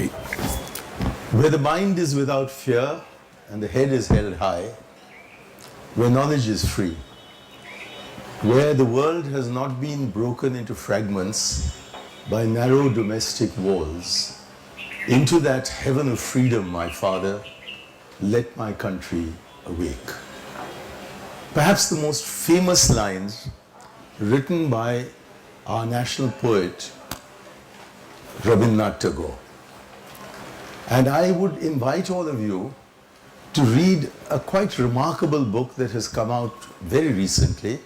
Okay. Where the mind is without fear and the head is held high, where knowledge is free, where the world has not been broken into fragments by narrow domestic walls, into that heaven of freedom, my Father, let my country awake. Perhaps the most famous lines written by our national poet, Rabindranath Tagore. And I would invite all of you to read a quite remarkable book that has come out very recently,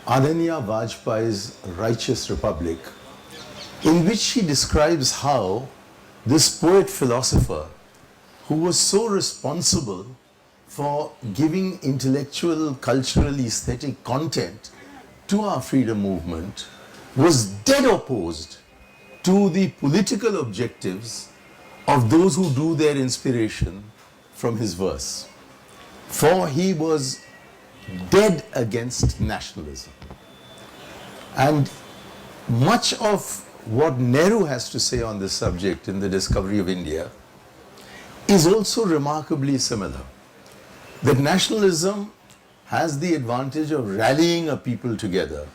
Ananya Vajpayee's Righteous Republic, in which she describes how this poet-philosopher, who was so responsible for giving intellectual, cultural, aesthetic content to our freedom movement, was dead opposed to the political objectives of those who drew their inspiration from his verse. For he was dead against nationalism. And much of what Nehru has to say on this subject in The Discovery of India is also remarkably similar. That nationalism has the advantage of rallying a people together,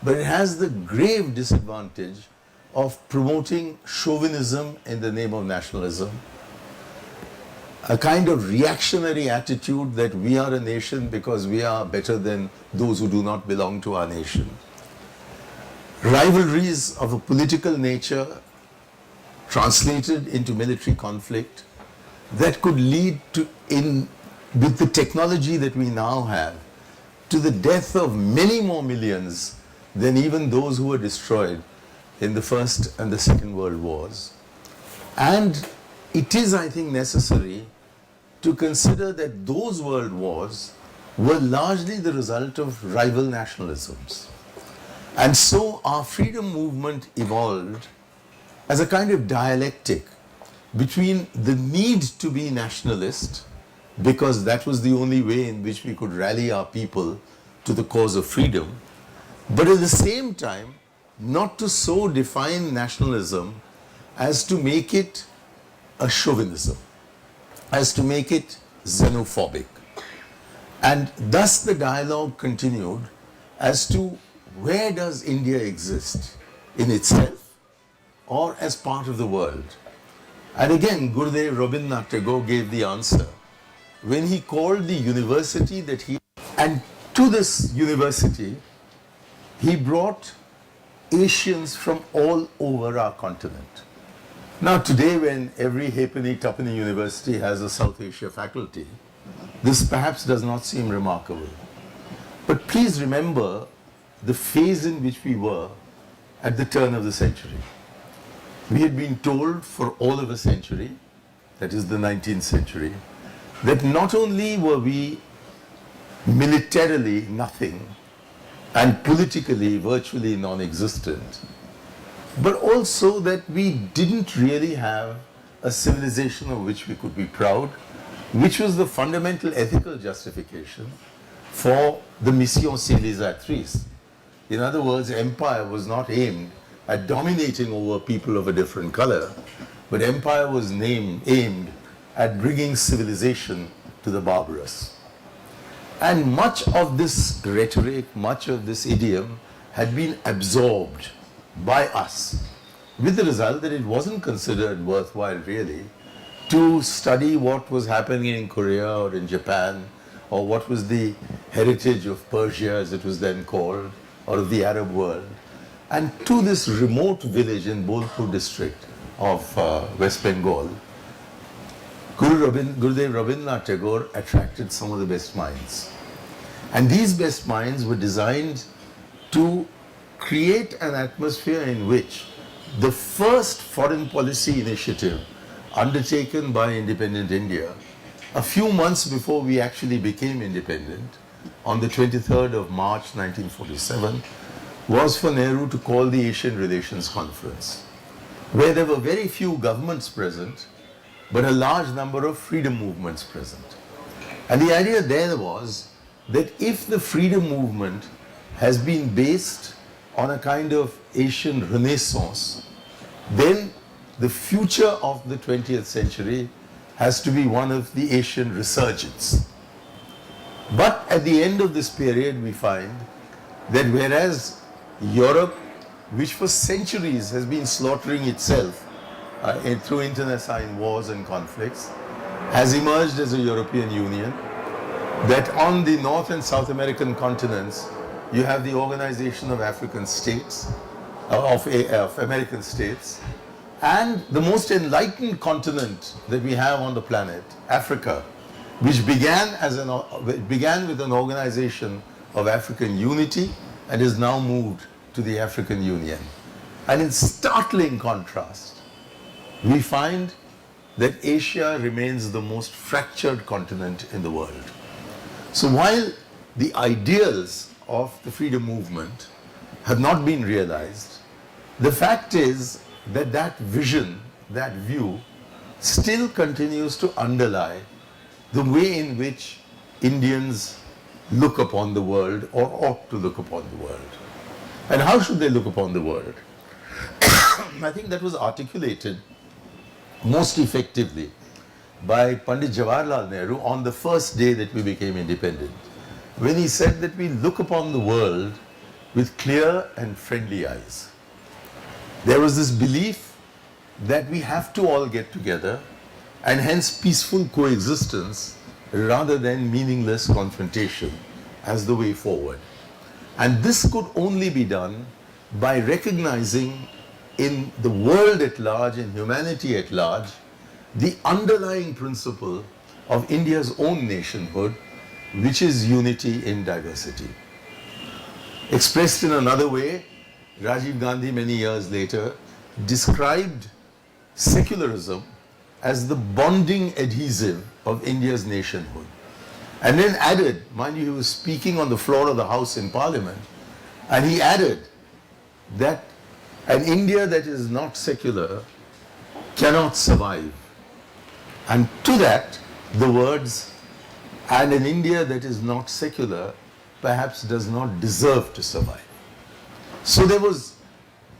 but it has the grave disadvantage of promoting chauvinism in the name of nationalism, a kind of reactionary attitude that we are a nation because we are better than those who do not belong to our nation. Rivalries of a political nature translated into military conflict that could lead to, with the technology that we now have, to the death of many more millions than even those who were destroyed in the First and the Second World Wars. And it is, I think, necessary to consider that those world wars were largely the result of rival nationalisms. And so our freedom movement evolved as a kind of dialectic between the need to be nationalist, because that was the only way in which we could rally our people to the cause of freedom, but at the same time, not to so define nationalism as to make it a chauvinism, as to make it xenophobic. And thus the dialogue continued as to where does India exist, in itself or as part of the world. And again, Gurudev Rabindranath Tagore gave the answer when he called the university that he, and to this university, he brought Asians from all over our continent. Now today, when every halfpenny tuppenny university has a South Asia faculty, this perhaps does not seem remarkable. But please remember the phase in which we were at the turn of the century. We had been told for all of a century, that is the 19th century, that not only were we militarily nothing and politically virtually non-existent, but also that we didn't really have a civilization of which we could be proud, which was the fundamental ethical justification for the mission civilisatrice. In other words, empire was not aimed at dominating over people of a different color, but empire was aimed at bringing civilization to the barbarous. And much of this rhetoric, much of this idiom had been absorbed by us, with the result that it wasn't considered worthwhile really to study what was happening in Korea or in Japan, or what was the heritage of Persia as it was then called, or of the Arab world. And to this remote village in Bolpur district of West Bengal, Gurudev Rabindranath Tagore attracted some of the best minds. And these best minds were designed to create an atmosphere in which the first foreign policy initiative undertaken by independent India, a few months before we actually became independent, on the 23rd of March 1947, was for Nehru to call the Asian Relations Conference, where there were very few governments present, but a large number of freedom movements present. And the idea there was that if the freedom movement has been based on a kind of Asian renaissance, then the future of the 20th century has to be one of the Asian resurgence. But at the end of this period, we find that whereas Europe, which for centuries has been slaughtering itself through internecine wars and conflicts, has emerged as a European Union, that on the North and South American continents, you have the Organization of African States, of American states, and the most enlightened continent that we have on the planet, Africa, which began with an organization of African unity and is now moved to the African Union. And in startling contrast, we find that Asia remains the most fractured continent in the world. So while the ideals of the freedom movement have not been realized, the fact is that that vision, that view, still continues to underlie the way in which Indians look upon the world or ought to look upon the world. And how should they look upon the world? I think that was articulated most effectively by Pandit Jawaharlal Nehru on the first day that we became independent, when he said that we look upon the world with clear and friendly eyes. There was this belief that we have to all get together and hence peaceful coexistence rather than meaningless confrontation as the way forward. And this could only be done by recognizing in the world at large, in humanity at large, the underlying principle of India's own nationhood, which is unity in diversity. Expressed in another way, Rajiv Gandhi many years later described secularism as the bonding adhesive of India's nationhood. And then added, mind you, he was speaking on the floor of the House in Parliament, and he added that an India that is not secular cannot survive. And to that, the words, and an India that is not secular perhaps does not deserve to survive. So there was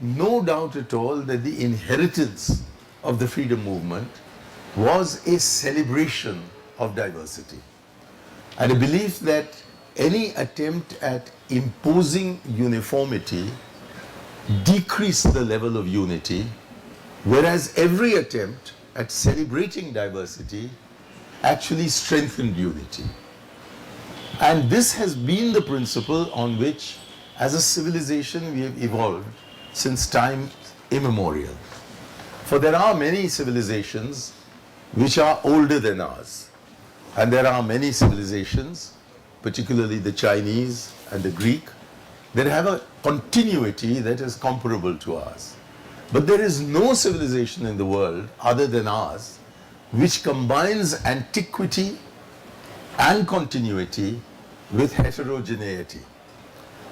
no doubt at all that the inheritance of the freedom movement was a celebration of diversity, and a belief that any attempt at imposing uniformity decreased the level of unity, whereas every attempt at celebrating diversity actually strengthened unity. And this has been the principle on which, as a civilization, we have evolved since time immemorial. For there are many civilizations which are older than ours. And there are many civilizations, particularly the Chinese and the Greek, that have a continuity that is comparable to ours. But there is no civilization in the world other than ours which combines antiquity and continuity with heterogeneity.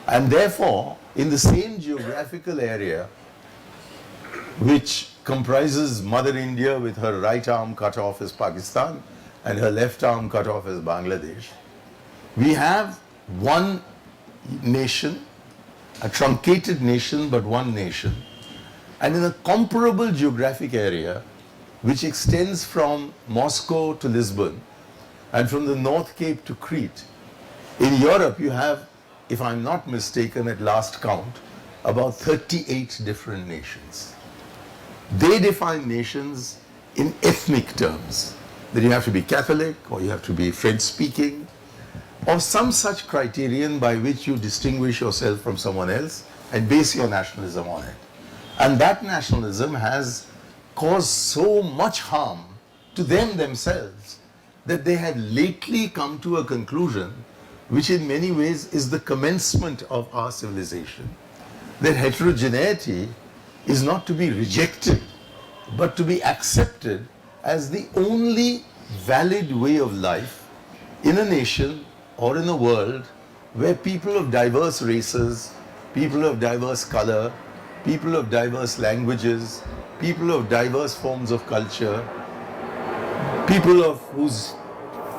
And therefore, in the same geographical area, which comprises Mother India with her right arm cut off as Pakistan and her left arm cut off as Bangladesh, we have one nation, a truncated nation, but one nation. And in a comparable geographic area, which extends from Moscow to Lisbon and from the North Cape to Crete, in Europe you have, if I'm not mistaken at last count, about 38 different nations. They define nations in ethnic terms, that you have to be Catholic or you have to be French-speaking, or some such criterion by which you distinguish yourself from someone else and base your nationalism on it. And that nationalism has caused so much harm to them themselves that they had lately come to a conclusion which in many ways is the commencement of our civilization. That heterogeneity is not to be rejected, but to be accepted as the only valid way of life in a nation or in a world where people of diverse races, people of diverse color, people of diverse languages, people of diverse forms of culture, people of whose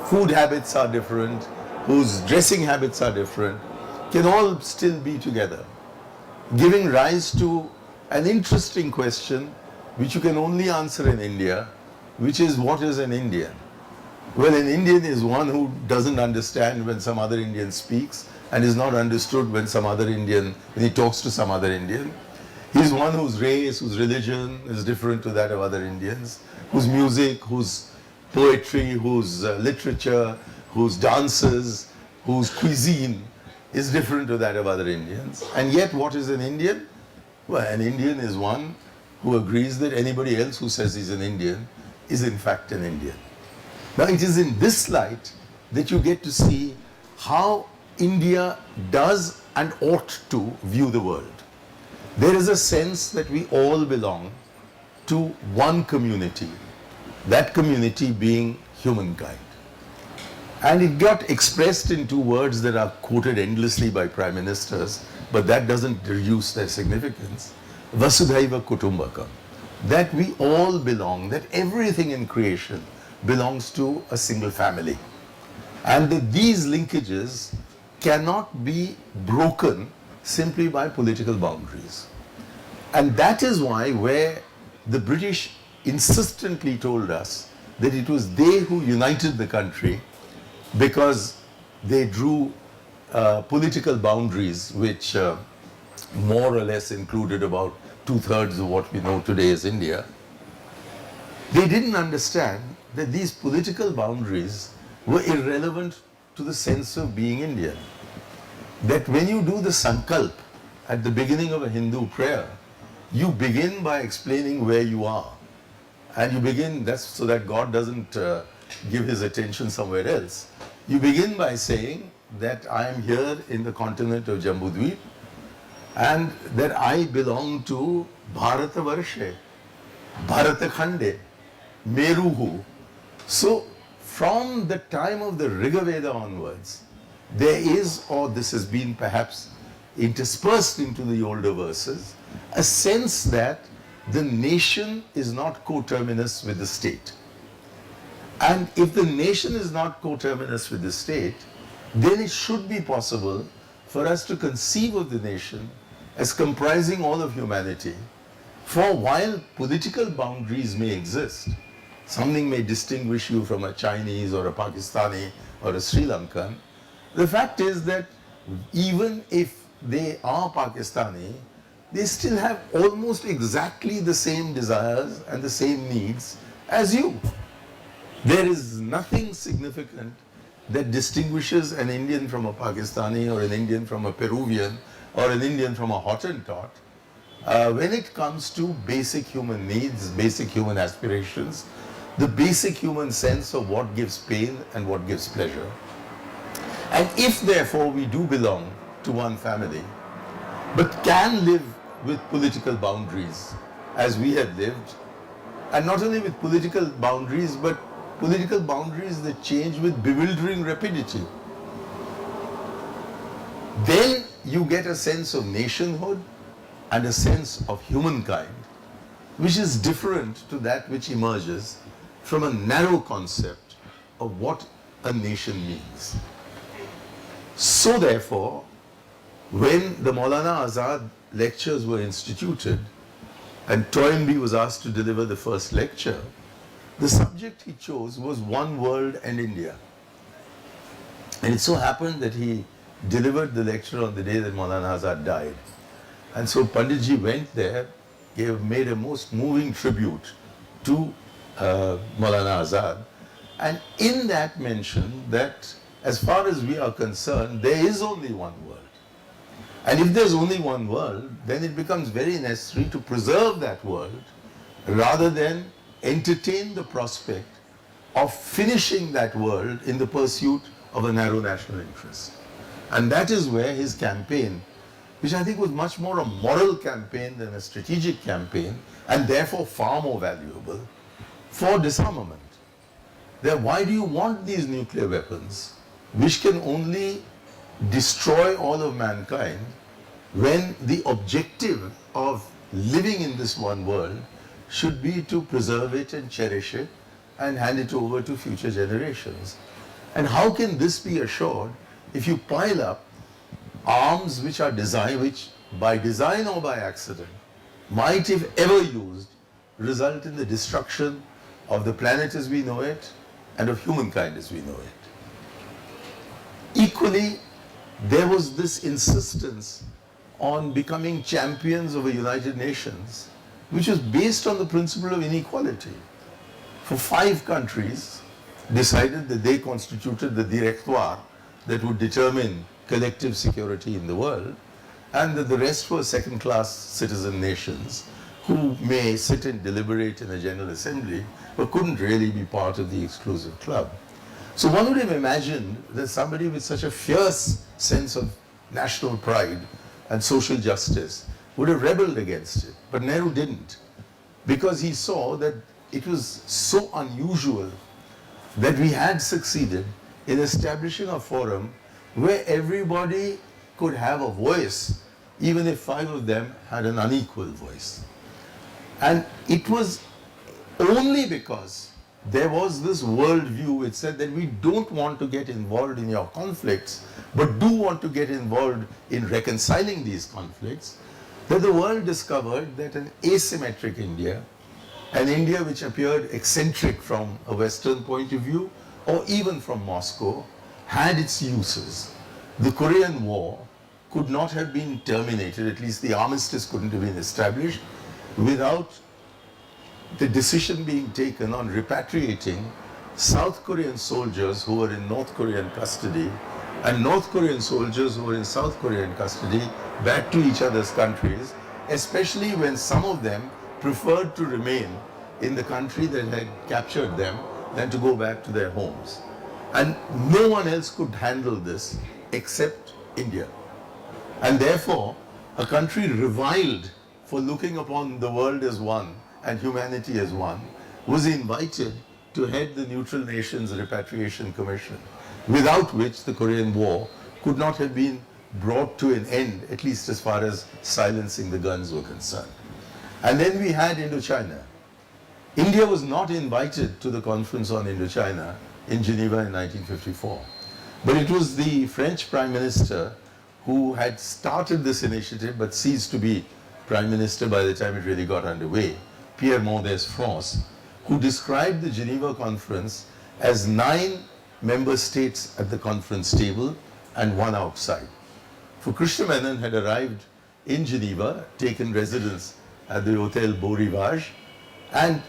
food habits are different, whose dressing habits are different, can all still be together, giving rise to an interesting question which you can only answer in India, which is, what is an Indian? Well, an Indian is one who doesn't understand when some other Indian speaks and is not understood when when he talks to some other Indian. He's one whose race, whose religion is different to that of other Indians, whose music, whose poetry, whose literature, whose dances, whose cuisine is different to that of other Indians. And yet, what is an Indian? Well, an Indian is one who agrees that anybody else who says he's an Indian is in fact an Indian. Now, it is in this light that you get to see how India does and ought to view the world. There is a sense that we all belong to one community, that community being humankind. And it got expressed in two words that are quoted endlessly by prime ministers, but that doesn't reduce their significance. Vasudhaiva Kutumbakam. That we all belong, that everything in creation belongs to a single family. And that these linkages cannot be broken simply by political boundaries. And that is why where the British insistently told us that it was they who united the country because they drew political boundaries which more or less included about 2/3 of what we know today as India. They didn't understand that these political boundaries were irrelevant to the sense of being Indian. That when you do the sankalp at the beginning of a Hindu prayer, you begin by explaining where you are. And you begin, that's so that God doesn't give his attention somewhere else. You begin by saying that I am here in the continent of Jambudvip and that I belong to Bharata Varshe, Bharata Khande, Meruhu. So from the time of the Rigveda onwards, there is, or this has been perhaps interspersed into the older verses, a sense that the nation is not coterminous with the state. And if the nation is not coterminous with the state, then it should be possible for us to conceive of the nation as comprising all of humanity. For while political boundaries may exist, something may distinguish you from a Chinese or a Pakistani or a Sri Lankan, the fact is that even if they are Pakistani, they still have almost exactly the same desires and the same needs as you. There is nothing significant that distinguishes an Indian from a Pakistani or an Indian from a Peruvian or an Indian from a Hottentot when it comes to basic human needs, basic human aspirations, the basic human sense of what gives pain and what gives pleasure. And if therefore we do belong to one family, but can live with political boundaries as we have lived, and not only with political boundaries, but political boundaries that change with bewildering rapidity, then you get a sense of nationhood and a sense of humankind, which is different to that which emerges from a narrow concept of what a nation means. So therefore, when the Maulana Azad lectures were instituted and Toynbee was asked to deliver the first lecture, the subject he chose was One World and India. And it so happened that he delivered the lecture on the day that Maulana Azad died. And so Panditji went there, made a most moving tribute to Maulana Azad, and in that mentioned that as far as we are concerned, there is only one world. And if there's only one world, then it becomes very necessary to preserve that world rather than entertain the prospect of finishing that world in the pursuit of a narrow national interest. And that is where his campaign, which I think was much more a moral campaign than a strategic campaign, and therefore far more valuable, for disarmament. Then why do you want these nuclear weapons, which can only destroy all of mankind, when the objective of living in this one world should be to preserve it and cherish it and hand it over to future generations? And how can this be assured if you pile up arms which by design or by accident, might, if ever used, result in the destruction of the planet as we know it and of humankind as we know it. Equally, there was this insistence on becoming champions of a United Nations, which was based on the principle of inequality. For 5 countries decided that they constituted the directoire that would determine collective security in the world, and that the rest were second-class citizen nations who may sit and deliberate in a General Assembly but couldn't really be part of the exclusive club. So one would have imagined that somebody with such a fierce sense of national pride and social justice would have rebelled against it. But Nehru didn't, because he saw that it was so unusual that we had succeeded in establishing a forum where everybody could have a voice, even if 5 of them had an unequal voice. And it was only because there was this worldview which said that we don't want to get involved in your conflicts, but do want to get involved in reconciling these conflicts, that the world discovered that an asymmetric India, an India which appeared eccentric from a Western point of view, or even from Moscow, had its uses. The Korean War could not have been terminated, at least the armistice couldn't have been established, without the decision being taken on repatriating South Korean soldiers who were in North Korean custody and North Korean soldiers who were in South Korean custody back to each other's countries, especially when some of them preferred to remain in the country that had captured them than to go back to their homes. And no one else could handle this except India. And therefore, a country reviled for looking upon the world as one and humanity as one was invited to head the Neutral Nations Repatriation Commission, without which the Korean War could not have been brought to an end, at least as far as silencing the guns were concerned. And then we had Indochina. India was not invited to the Conference on Indochina in Geneva in 1954. But it was the French Prime Minister who had started this initiative but ceased to be Prime Minister by the time it really got underway, Pierre Mendès France, who described the Geneva Conference as 9 member states at the conference table and 1 outside. For Krishna Menon had arrived in Geneva, taken residence at the Hotel Beau Rivage, and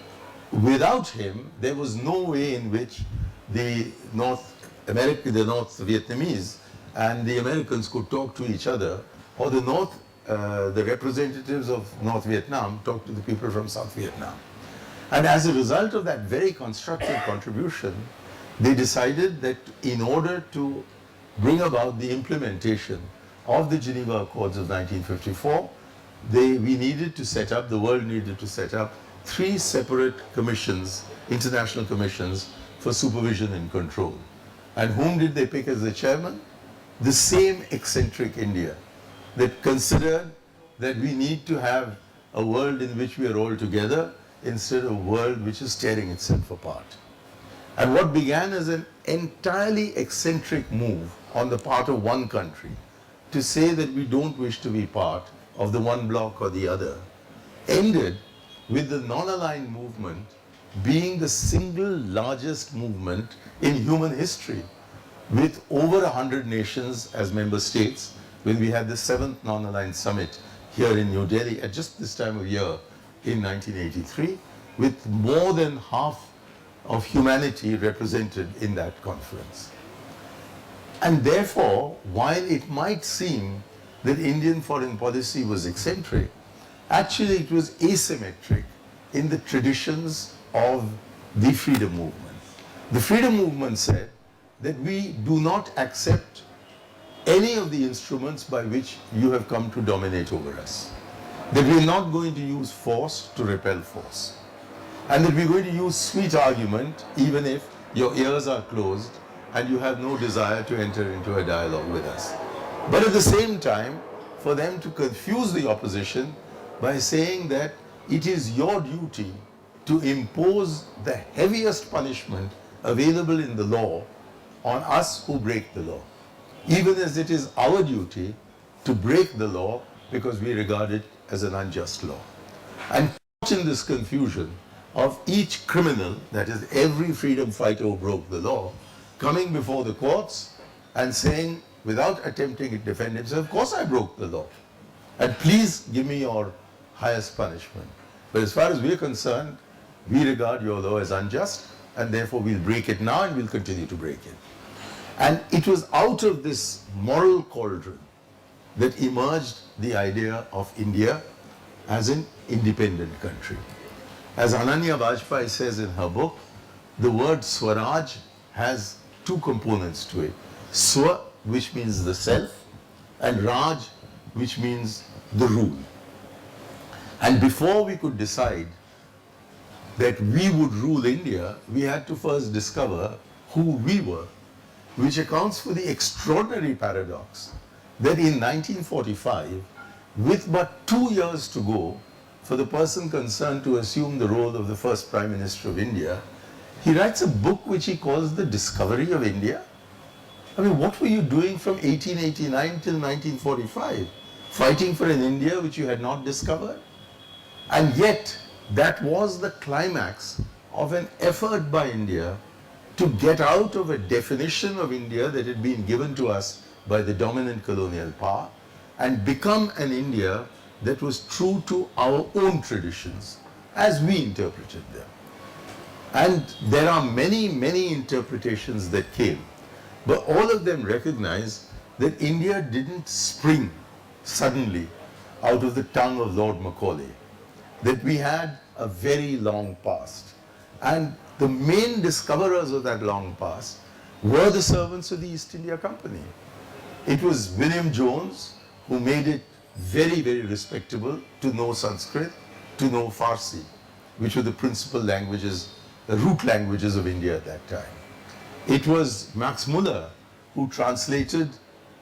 without him, there was no way in which the North Vietnamese and the Americans could talk to each other, or the representatives of North Vietnam talk to the people from South Vietnam. And as a result of that very constructive contribution, they decided that in order to bring about the implementation of the Geneva Accords of 1954, the world needed to set up 3 separate commissions, international commissions for supervision and control. And whom did they pick as the chairman? The same eccentric India that considered that we need to have a world in which we are all together instead of a world which is tearing itself apart. And what began as an entirely eccentric move on the part of one country to say that we don't wish to be part of the one bloc or the other, ended with the non-aligned movement being the single largest movement in human history, with over 100 nations as member states, when we had the 7th non-aligned summit here in New Delhi at just this time of year in 1983, with more than half of humanity represented in that conference. And therefore, while it might seem that Indian foreign policy was eccentric, actually it was asymmetric in the traditions of the freedom movement. The freedom movement said that we do not accept any of the instruments by which you have come to dominate over us. That we are not going to use force to repel force. And that we are going to use sweet argument even if your ears are closed and you have no desire to enter into a dialogue with us. But at the same time, for them to confuse the opposition by saying that it is your duty to impose the heaviest punishment available in the law on us who break the law, even as it is our duty to break the law because we regard it as an unjust law. And in this confusion of each criminal, that is every freedom fighter who broke the law, coming before the courts and saying, without attempting to defend himself, of course I broke the law, and please give me your highest punishment. But as far as we're concerned, we regard your law as unjust, and therefore we'll break it now and we'll continue to break it. And it was out of this moral cauldron that emerged the idea of India as an independent country. As Ananya Vajpayee says in her book, the word Swaraj has two components to it. Swa, which means the self, and Raj, which means the rule. And before we could decide that we would rule India, we had to first discover who we were, which accounts for the extraordinary paradox that in 1945, with but 2 years to go for the person concerned to assume the role of the first Prime Minister of India, he writes a book which he calls The Discovery of India. I mean, what were you doing from 1889 till 1945? Fighting for an India which you had not discovered? And yet, that was the climax of an effort by India to get out of a definition of India that had been given to us by the dominant colonial power and become an India that was true to our own traditions as we interpreted them. And there are many, many interpretations that came, but all of them recognize that India didn't spring suddenly out of the tongue of Lord Macaulay, that we had a very long past. And the main discoverers of that long past were the servants of the East India Company. It was William Jones who made it very, very respectable to know Sanskrit, to know Farsi, which were the principal languages, the root languages of India at that time. It was Max Muller who translated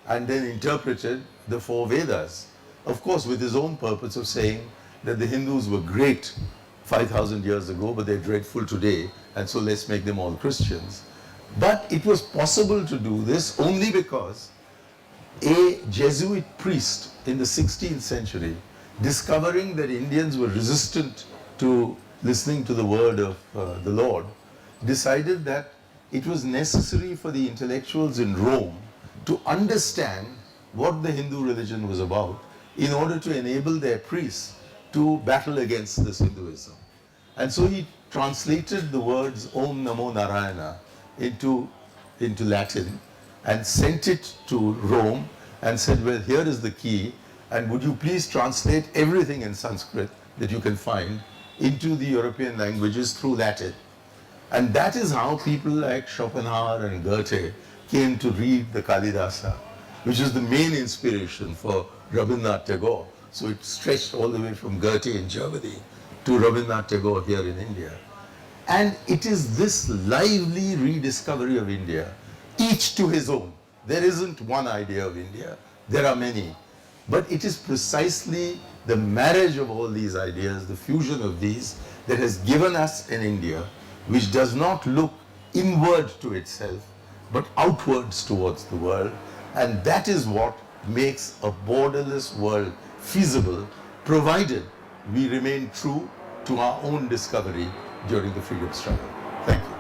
and then interpreted the four Vedas, of course with his own purpose of saying that the Hindus were great 5,000 years ago, but they're dreadful today, and so let's make them all Christians. But it was possible to do this only because a Jesuit priest in the 16th century, discovering that Indians were resistant to listening to the word of the Lord, decided that it was necessary for the intellectuals in Rome to understand what the Hindu religion was about in order to enable their priests to battle against this Hinduism. And so he translated the words Om Namo Narayana into Latin and sent it to Rome and said, well, here is the key, and would you please translate everything in Sanskrit that you can find into the European languages through Latin. And that is how people like Schopenhauer and Goethe came to read the Kalidasa, which is the main inspiration for Rabindranath Tagore. So it stretched all the way from Goethe in Germany to Rabindranath Tagore here in India. And it is this lively rediscovery of India, each to his own. There isn't one idea of India, there are many. But it is precisely the marriage of all these ideas, the fusion of these, that has given us an India which does not look inward to itself, but outwards towards the world. And that is what makes a borderless world feasible, provided we remain true to our own discovery during the freedom struggle. Thank you.